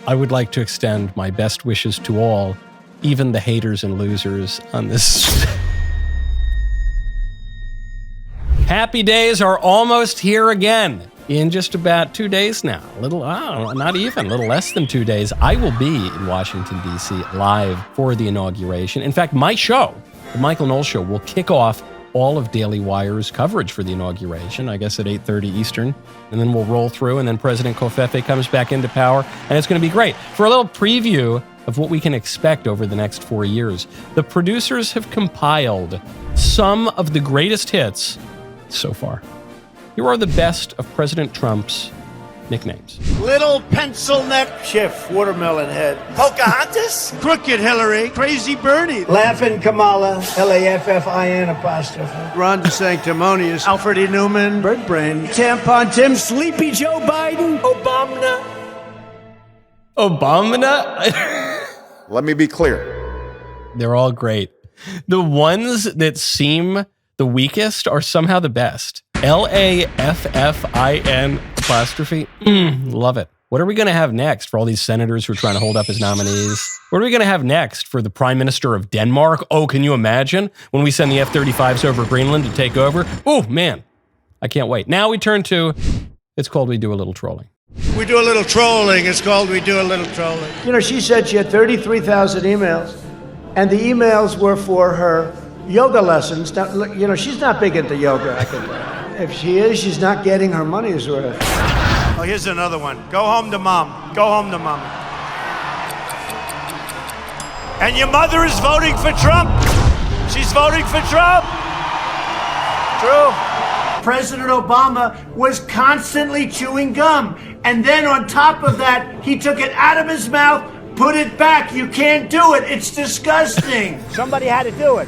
I would like to extend my best wishes to all, even the haters and losers on this. Happy days are almost here again. In just about 2 days now, a little less than 2 days, I will be in Washington, D.C. live for the inauguration. In fact, my show, the Michael Knowles Show, will kick off all of Daily Wire's coverage for the inauguration, I guess at 8:30 Eastern, and then we'll roll through, and then President Covfefe comes back into power, and it's going to be great. For a little preview of what we can expect over the next 4 years, the producers have compiled some of the greatest hits so far. Here are the best of President Trump's nicknames. Little pencil neck, Schiff, watermelon head. Pocahontas? Crooked Hillary, Crazy Bernie. Laughing Kamala, Laffin apostrophe. Ron DeSanctimonious, Alfred E. Newman, Bird Brain, Tampon Tim, Sleepy Joe Biden, Obama? Let me be clear. They're all great. The ones that seem the weakest are somehow the best. Laffin apostrophe. Love it. What are we going to have next for all these senators who are trying to hold up as nominees? What are we going to have next for the Prime Minister of Denmark? Oh, can you imagine when we send the F-35s over Greenland to take over? Oh, man. I can't wait. Now we turn to, it's called We Do a Little Trolling. We do a little trolling. It's called We Do a Little Trolling. You know, she said she had 33,000 emails, and the emails were for her yoga lessons. Now, you know, she's not big into yoga. If she is, she's not getting her money's worth. Oh, here's another one. Go home to mom. Go home to mom. And your mother is voting for Trump. She's voting for Trump. True. President Obama was constantly chewing gum. And then on top of that, he took it out of his mouth, put it back. You can't do it. It's disgusting. Somebody had to do it.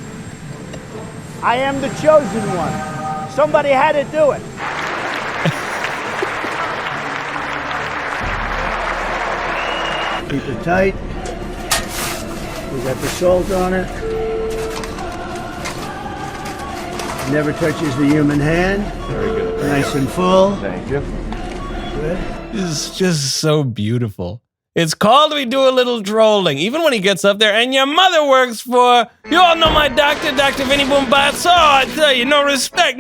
I am the chosen one. Somebody had to do it. Keep it tight. We got the salt on it. Never touches the human hand. Very good. Nice and full. Thank you. Good. This is just so beautiful. It's called We Do a Little Trolling. Even when he gets up there, and your mother works for, you all know my doctor, Dr. Vinny Boombatso. I tell you, no respect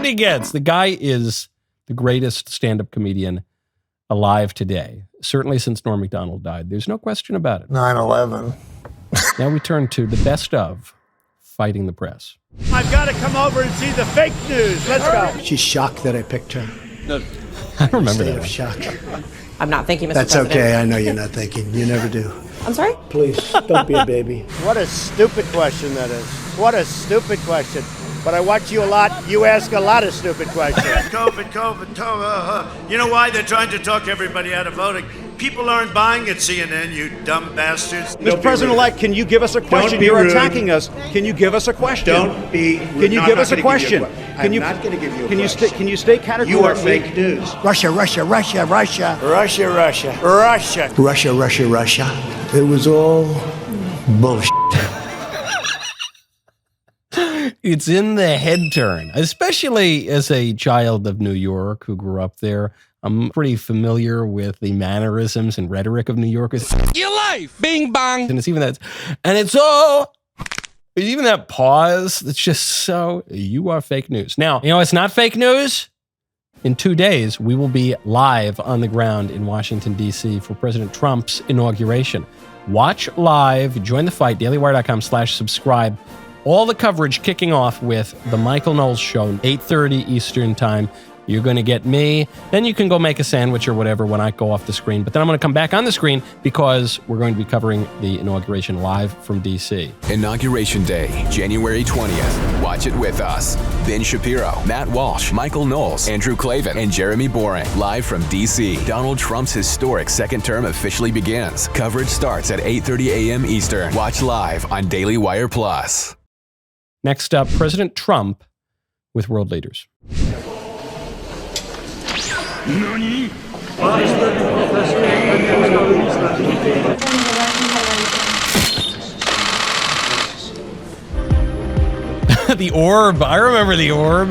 he gets. The guy is the greatest stand-up comedian alive today. Certainly since Norm Macdonald died. There's no question about it. 9/11. Now we turn to the best of Fighting the Press. I've got to come over and see the fake news. Let's go. She's shocked that I picked her. No, I remember State that. of shock. I'm not thinking, Mr. That's President. okay. I know you're not thinking. You never do. I'm sorry? Please, don't be a baby. What a stupid question that is. What a stupid question. But I watch you a lot. You ask a lot of stupid questions. COVID. You know why they're trying to talk everybody out of voting? People aren't buying at CNN, you dumb bastards. Mr. President-elect, can you give us a question? You're attacking us. Can you give us a question? Don't be rude. Can you give us a question? I'm not going to give you a question. Can you state categorically? You are fake news. Russia. It was all bullshit. It's in the head turn, especially as a child of New York who grew up there. I'm pretty familiar with the mannerisms and rhetoric of New Yorkers. Your life, bing bong, and it's even that, and it's all even that pause. That's just so. You are fake news. Now you know it's not fake news. In 2 days, we will be live on the ground in Washington D.C. for President Trump's inauguration. Watch live. Join the fight. DailyWire.com/subscribe. All the coverage kicking off with the Michael Knowles Show, 8:30 Eastern Time. You're going to get me. Then you can go make a sandwich or whatever when I go off the screen. But then I'm going to come back on the screen because we're going to be covering the inauguration live from D.C. Inauguration Day, January 20th. Watch it with us. Ben Shapiro, Matt Walsh, Michael Knowles, Andrew Klavan, and Jeremy Boring. Live from D.C., Donald Trump's historic second term officially begins. Coverage starts at 8:30 a.m. Eastern. Watch live on Daily Wire Plus. Next up, President Trump with world leaders. The orb. I remember the orb.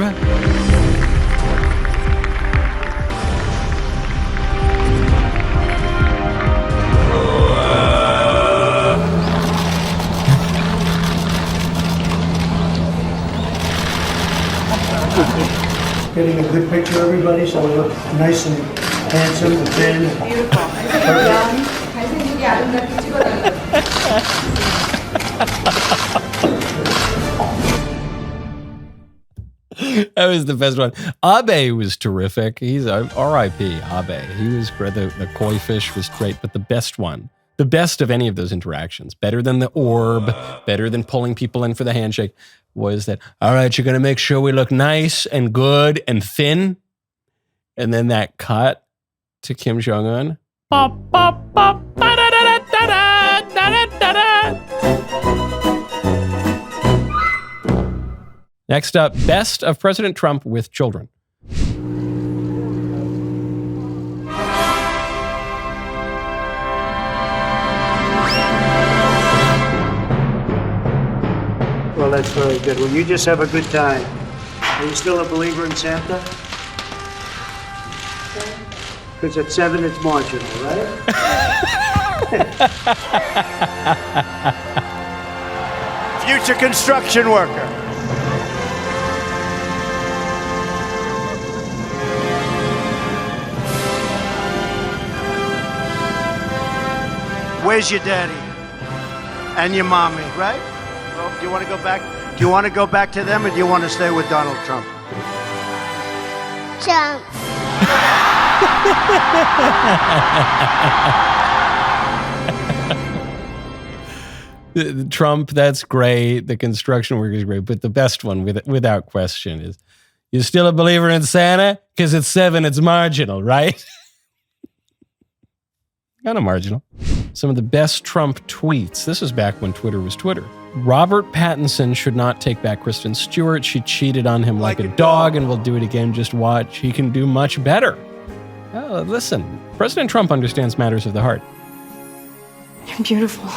getting a good picture of everybody, so we look nice and handsome and thin. Beautiful. That was the best one. Abe was terrific. He's R.I.P. Abe. He was great. The koi fish was great, but the best one, the best of any of those interactions, better than the orb, better than pulling people in for the handshake, was that, all right, you're going to make sure we look nice and good and thin. And then that cut to Kim Jong-un. Next up, best of President Trump with children. Well, that's very good. Well, you just have a good time. Are you still a believer in Santa? Because at 7, it's marginal, right? Future construction worker. Where's your daddy? And your mommy, right? Well, do you want to go back? Do you want to go back to them, or do you want to stay with Donald Trump? Trump. Trump, that's great. The construction worker is great. But the best one, without question, is, you still a believer in Santa? Because at 7, it's marginal, right? Kind of marginal. Some of the best Trump tweets. This is back when Twitter was Twitter. Robert Pattinson should not take back Kristen Stewart. She cheated on him like a dog and will do it again. Just watch. He can do much better. Oh, listen, President Trump understands matters of the heart. You're beautiful.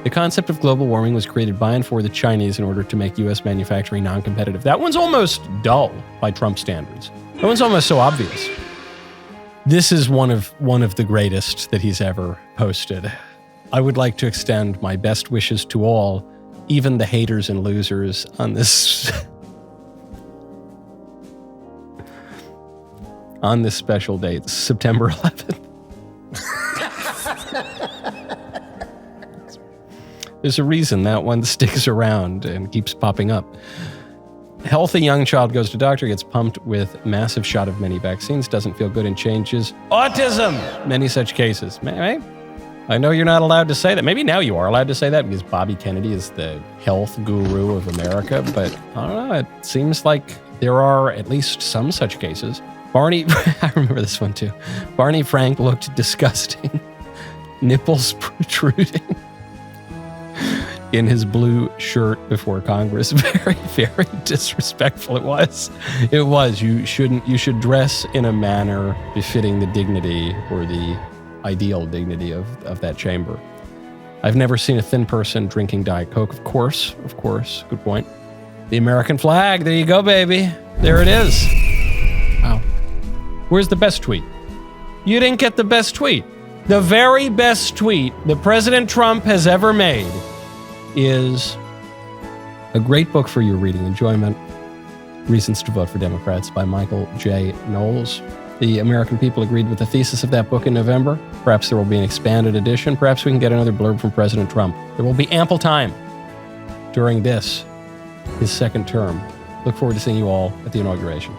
The concept of global warming was created by and for the Chinese in order to make U.S. manufacturing non-competitive. That one's almost dull by Trump standards. That one's almost so obvious. This is one of the greatest that he's ever posted. I would like to extend my best wishes to all, even the haters and losers, on this on this special date, September 11th. There's a reason that one sticks around and keeps popping up. Healthy young child goes to doctor, gets pumped with massive shot of many vaccines, doesn't feel good and changes autism. Many such cases. I know you're not allowed to say that. Maybe now you are allowed to say that because Bobby Kennedy is the health guru of America. But I don't know. It seems like there are at least some such cases. Barney, I remember this one too. Barney Frank looked disgusting. Nipples protruding. In his blue shirt before Congress. Very, very disrespectful it was. It was. You should dress in a manner befitting the dignity or the ideal dignity of that chamber. I've never seen a thin person drinking Diet Coke. Of course. Good point. The American flag. There you go, baby. There it is. Wow. Where's the best tweet? You didn't get the best tweet. The very best tweet that President Trump has ever made is a great book for your reading enjoyment, Reasons to Vote for Democrats by Michael J. Knowles. The American people agreed with the thesis of that book in November. Perhaps there will be an expanded edition. Perhaps we can get another blurb from President Trump. There will be ample time during his second term. Look forward to seeing you all at the inauguration.